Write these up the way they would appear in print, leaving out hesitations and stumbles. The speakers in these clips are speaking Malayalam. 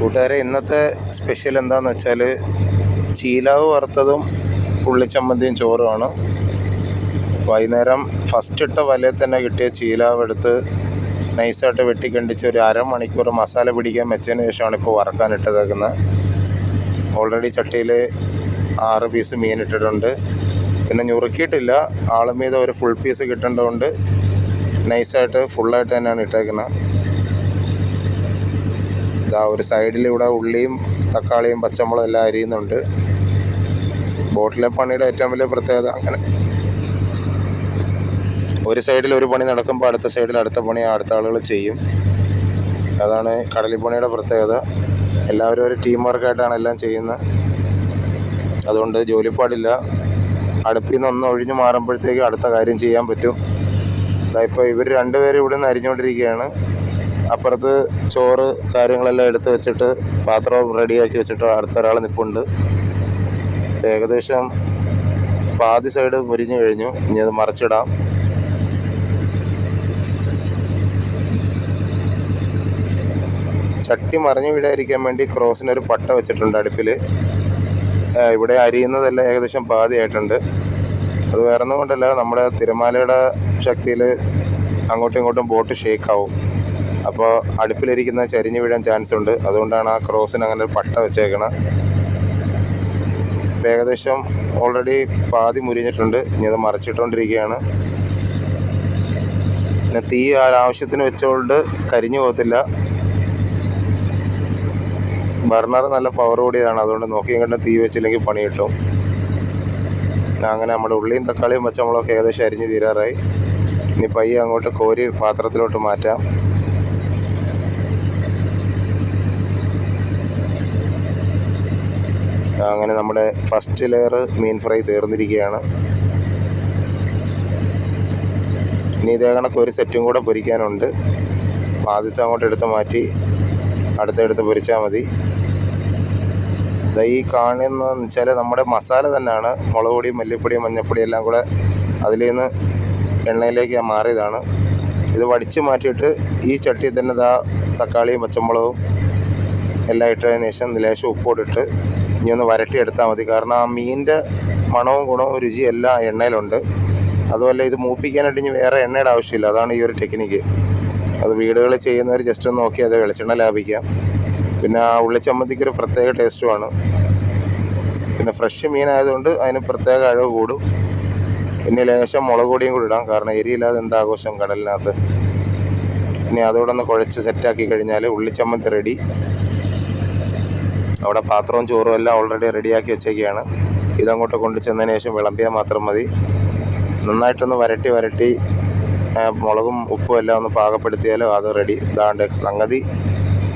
കൂട്ടുകാരെ, ഇന്നത്തെ സ്പെഷ്യൽ എന്താണെന്ന് വെച്ചാൽ ചീലാവ് വറുത്തതും ഉള്ളിച്ചമ്മന്തിയും ചോറുമാണ്. വൈകുന്നേരം ഫസ്റ്റ് ഇട്ട വലയിൽ തന്നെ കിട്ടിയ ചീലാവ് എടുത്ത് നൈസായിട്ട് വെട്ടിക്കണ്ടിച്ച് ഒരു അരമണിക്കൂർ മസാല പിടിക്കാൻ വെച്ചതിന് ശേഷമാണ് ഇപ്പോൾ വറക്കാൻ ഇട്ടതേക്കുന്നത്. ഓൾറെഡി ചട്ടിയിൽ 6 പീസ് മീൻ ഇട്ടിട്ടുണ്ട്. പിന്നെ ഞുറുക്കിയിട്ടില്ല, ആളുമീത ഒരു ഫുൾ പീസ് കിട്ടേണ്ടതുകൊണ്ട് നൈസായിട്ട് ഫുള്ളായിട്ട് തന്നെയാണ് ഇട്ടേക്കുന്നത്. ഇതാ ഒരു സൈഡിലിവിടെ ഉള്ളിയും തക്കാളിയും പച്ചമുളകും എല്ലാം അരിയുന്നുണ്ട്. ബോട്ടിലെ പണിയുടെ ഏറ്റവും വലിയ പ്രത്യേകത അങ്ങനെ ഒരു സൈഡിൽ ഒരു പണി നടക്കുമ്പോൾ അടുത്ത സൈഡിൽ അടുത്ത പണി അടുത്ത ആളുകൾ ചെയ്യും. അതാണ് കടലിപ്പണിയുടെ പ്രത്യേകത. എല്ലാവരും ഒരു ടീം വർക്കായിട്ടാണ് എല്ലാം ചെയ്യുന്നത്. അതുകൊണ്ട് ജോലിപ്പാടില്ല. അടുപ്പിൽ നിന്ന് ഒന്ന് ഒഴിഞ്ഞു മാറുമ്പോഴത്തേക്ക് അടുത്ത കാര്യം ചെയ്യാൻ പറ്റും. ഇപ്പോൾ ഇവർ രണ്ടുപേരും ഇവിടെ നിന്ന് അരിഞ്ഞുകൊണ്ടിരിക്കുകയാണ്. അപ്പുറത്ത് ചോറ് കാര്യങ്ങളെല്ലാം എടുത്ത് വെച്ചിട്ട് പാത്രം റെഡിയാക്കി വെച്ചിട്ട് അടുത്തൊരാൾ നിൽപ്പുണ്ട്. ഏകദേശം പാതി സൈഡ് മുരിഞ്ഞു കഴിഞ്ഞു. ഇനി അത് മറിച്ചിടാം. ചട്ടി മറിഞ്ഞു വീഴാതിരിക്കാൻ വേണ്ടി ക്രോസിനൊരു പട്ട വെച്ചിട്ടുണ്ട് അടുപ്പിൽ. ഇവിടെ അരിയുന്നതെല്ലാം ഏകദേശം പാതിയായിട്ടുണ്ട്. അത് വേറൊന്നും കൊണ്ടല്ല, നമ്മുടെ തിരമാലയുടെ ശക്തിയിൽ അങ്ങോട്ടും ഇങ്ങോട്ടും ബോട്ട് ഷേക്കാവും. അപ്പോൾ അടുപ്പിലിരിക്കുന്ന ചരിഞ്ഞു വീഴാൻ ചാൻസ് ഉണ്ട്. അതുകൊണ്ടാണ് ആ ക്രോസിന് അങ്ങനെ ഒരു പട്ട വെച്ചേക്കണം. ഇപ്പോൾ ഏകദേശം ഓൾറെഡി പാതി മുരിഞ്ഞിട്ടുണ്ട്. ഇനി അത് മറിച്ചിട്ടുകൊണ്ടിരിക്കുകയാണ്. പിന്നെ തീ ആവശ്യത്തിന് വെച്ചുകൊണ്ട് കരിഞ്ഞു പോകത്തില്ല. ബർണർ നല്ല പവർ കൂടിയതാണ്. അതുകൊണ്ട് നോക്കിയും കണ്ട് തീ വെച്ചില്ലെങ്കിൽ പണി കിട്ടും. അങ്ങനെ നമ്മുടെ ഉള്ളിയും തക്കാളിയും പച്ചമുളകൊക്കെ ഏകദേശം അരിഞ്ഞ് തീരാറായി. ഇനി പയ്യെ അങ്ങോട്ട് കോരി പാത്രത്തിലോട്ട് മാറ്റാം. അങ്ങനെ നമ്മുടെ ഫസ്റ്റ് ലെയർ മീൻ ഫ്രൈ തീർന്നിരിക്കുകയാണ്. ഇനി ഇതേ കണക്ക് ഒരു സെറ്റും കൂടെ പൊരിക്കാനുണ്ട്. ആദ്യത്തെ അങ്ങോട്ട് എടുത്ത് മാറ്റി അടുത്തെടുത്ത് പൊരിച്ചാൽ മതി. ഈ കാണുന്നതെന്ന് വെച്ചാൽ നമ്മുടെ മസാല തന്നെയാണ്. മുളക് പൊടിയും മല്ലിപ്പൊടിയും മഞ്ഞൾപ്പൊടിയും എല്ലാം കൂടെ അതിൽ നിന്ന് എണ്ണയിലേക്ക് മാറിയതാണ്. ഇത് വടിച്ച് മാറ്റിയിട്ട് ഈ ചട്ടിയിൽ തന്നെ തക്കാളിയും പച്ചമുളകും എല്ലാം ഇട്ടതിന് ശേഷം ലേശം ഉപ്പോടിട്ട് ഇനി ഒന്ന് വരട്ടിയെടുത്താൽ മതി. കാരണം ആ മീനിൻ്റെ മണവും ഗുണവും രുചിയും എല്ലാം എണ്ണയിലുണ്ട്. അതുമല്ല, ഇത് മൂപ്പിക്കാനായിട്ട് ഇനി വേറെ എണ്ണയുടെ ആവശ്യമില്ല. അതാണ് ഈ ഒരു ടെക്നിക്ക്. അത് വീടുകളിൽ ചെയ്യുന്നവർ ജസ്റ്റ് ഒന്ന് നോക്കി അത് വെളിച്ചെണ്ണ ലാഭിക്കാം. പിന്നെ ആ ഉള്ളിച്ചമ്മന്തിക്കൊരു പ്രത്യേക ടേസ്റ്റുമാണ്. പിന്നെ ഫ്രഷ് മീനായതുകൊണ്ട് അതിന് പ്രത്യേക അഴവ് കൂടും. പിന്നെ ലേശം മുളക് പൊടിയും കൂടി ഇടാം. കാരണം എരിയില്ലാതെ എന്താഘോഷം കടലിനകത്ത്. ഇനി അതോടെ ഒന്ന് കുഴച്ച് സെറ്റാക്കി കഴിഞ്ഞാൽ ഉള്ളിച്ചമ്മന്തി റെഡി. അവിടെ പാത്രവും ചോറും എല്ലാം ഓൾറെഡി റെഡിയാക്കി വെച്ചേക്കുകയാണ്. ഇതങ്ങോട്ട് കൊണ്ടു ചെന്നതിന് ശേഷം വിളമ്പിയാൽ മാത്രം മതി. നന്നായിട്ടൊന്ന് വരട്ടി മുളകും ഉപ്പും എല്ലാം ഒന്ന് പാകപ്പെടുത്തിയാൽ അത് റെഡി. ഇതാണ്ട് സംഗതി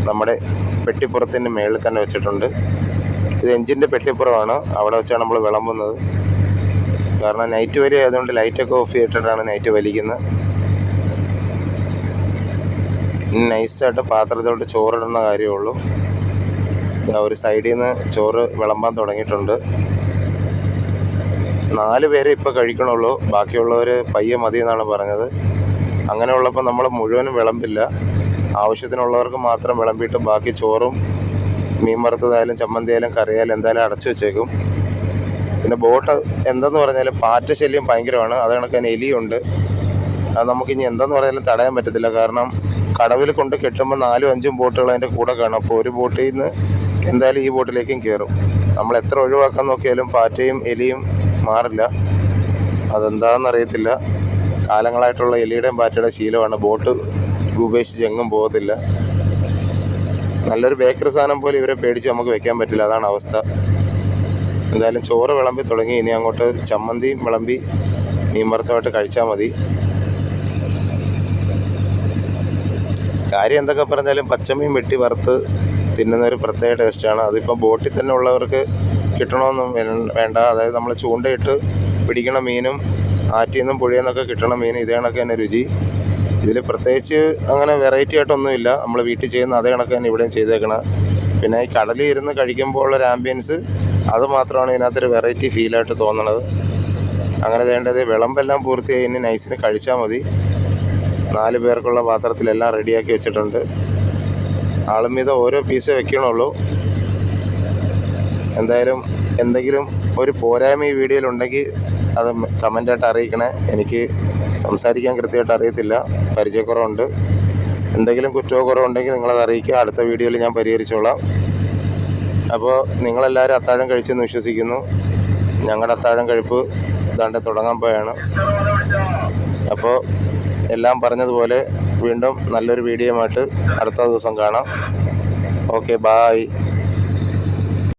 നമ്മുടെ പെട്ടിപ്പുറത്തിൻ്റെ മേളിൽ തന്നെ വെച്ചിട്ടുണ്ട്. ഇത് എഞ്ചിൻ്റെ പെട്ടിപ്പുറമാണ്. അവിടെ വെച്ചാണ് നമ്മൾ വിളമ്പുന്നത്. കാരണം നൈറ്റ് വരെ ആയതുകൊണ്ട് ലൈറ്റൊക്കെ ഓഫ് ചെയ്തിട്ടാണ് നൈറ്റ് വലിക്കുന്നത്. നൈസായിട്ട് പാത്രത്തിലോട്ട് ചോറിടുന്ന കാര്യമുള്ളൂ. ഒരു സൈഡിൽ നിന്ന് ചോറ് വിളമ്പാൻ തുടങ്ങിയിട്ടുണ്ട്. 4 പേരെ ഇപ്പോൾ കഴിക്കണുള്ളൂ. ബാക്കിയുള്ളവർ പയ്യെ മതി എന്നാണ് പറഞ്ഞത്. അങ്ങനെയുള്ളപ്പോൾ നമ്മൾ മുഴുവനും വിളമ്പില്ല. ആവശ്യത്തിനുള്ളവർക്ക് മാത്രം വിളമ്പിയിട്ട് ബാക്കി ചോറും മീൻ വറുത്തതായാലും ചമ്മന്തിയായാലും കറിയായാലും എന്തായാലും അടച്ചു വെച്ചേക്കും. പിന്നെ ബോട്ട് എന്തെന്ന് പറഞ്ഞാലും പാറ്റ ശല്യം ഭയങ്കരമാണ്. അത് കണക്ക് തന്നെ എലിയുണ്ട്. അത് നമുക്കിനി എന്തെന്ന് പറഞ്ഞാലും തടയാൻ പറ്റത്തില്ല. കാരണം കടവിൽ കൊണ്ട് കെട്ടുമ്പോൾ 4-5 ബോട്ടുകൾ അതിൻ്റെ കൂടെ കാണും. അപ്പോൾ ഒരു ബോട്ടിൽ നിന്ന് എന്തായാലും ഈ ബോട്ടിലേക്കും കയറും. നമ്മൾ എത്ര ഒഴിവാക്കാൻ നോക്കിയാലും പാറ്റയും എലിയും മാറില്ല. അതെന്താണെന്നറിയത്തില്ല. കാലങ്ങളായിട്ടുള്ള എലിയുടെയും പാറ്റയുടെ ശീലമാണ്. ബോട്ട് ഉപേക്ഷിച്ച് എങ്ങും പോകത്തില്ല. നല്ലൊരു ബേക്കറി സാധനം പോലെ ഇവരെ പേടിച്ച് നമുക്ക് വെക്കാൻ പറ്റില്ല. അതാണ് അവസ്ഥ. എന്തായാലും ചോറ് വിളമ്പി തുടങ്ങി. ഇനി അങ്ങോട്ട് ചമ്മന്തിയും വിളമ്പി മീൻ വറുത്തമായിട്ട് കഴിച്ചാൽ മതി. കാര്യം എന്തൊക്കെ പറഞ്ഞാലും പച്ചമീൻ വെട്ടി വറുത്ത് തിന്നുന്നൊരു പ്രത്യേക ടേസ്റ്റാണ്. അതിപ്പോൾ ബോട്ടിൽ തന്നെ ഉള്ളവർക്ക് കിട്ടണമെന്നും വേണ്ട. അതായത് നമ്മൾ ചൂണ്ടയിട്ട് പിടിക്കണ മീനും ആറ്റിൽ നിന്നും പുഴയിൽ നിന്നൊക്കെ കിട്ടണ മീനും ഇതേ കണക്ക് തന്നെ രുചി. ഇതിൽ പ്രത്യേകിച്ച് അങ്ങനെ വെറൈറ്റി ആയിട്ടൊന്നുമില്ല. നമ്മൾ വീട്ടിൽ ചെയ്യുന്ന അതേ കണക്ക് തന്നെ ഇവിടെയും ചെയ്തേക്കണം. പിന്നെ ഈ കടലിൽ ഇരുന്ന് കഴിക്കുമ്പോൾ ഉള്ളൊരു ആംബിയൻസ്, അത് മാത്രമാണ് ഇതിനകത്തൊരു വെറൈറ്റി ഫീലായിട്ട് തോന്നണത്. അങ്ങനെ വേണ്ടത് വിളമ്പെല്ലാം പൂർത്തിയായി. ഇനി നൈസിന് കഴിച്ചാൽ മതി. 4 പേർക്കുള്ള പാത്രത്തിലെല്ലാം റെഡിയാക്കി വെച്ചിട്ടുണ്ട്. ആളും വീതം ഓരോ പീസേ വെക്കണുള്ളൂ. എന്തായാലും എന്തെങ്കിലും ഒരു പോരായ്മ ഈ വീഡിയോയിലുണ്ടെങ്കിൽ അത് കമൻ്റായിട്ട് അറിയിക്കണേ. എനിക്ക് സംസാരിക്കാൻ കൃത്യമായിട്ട് അറിയത്തില്ല, പരിചയക്കുറവുണ്ട്. എന്തെങ്കിലും കുറ്റമോ കുറവുണ്ടെങ്കിൽ നിങ്ങളത് അറിയിക്കുക. അടുത്ത വീഡിയോയിൽ ഞാൻ പരിഹരിച്ചോളാം. അപ്പോൾ നിങ്ങളെല്ലാവരും അത്താഴം കഴിച്ചെന്ന് വിശ്വസിക്കുന്നു. ഞങ്ങളുടെ അത്താഴം കഴിപ്പ് ഇതാണ്ട് തുടങ്ങാൻ പോയാണ്. അപ്പോൾ എല്ലാം പറഞ്ഞതുപോലെ വീണ്ടും നല്ലൊരു വീഡിയോയുമായിട്ട് അടുത്ത ദിവസം കാണാം. Okay, bye.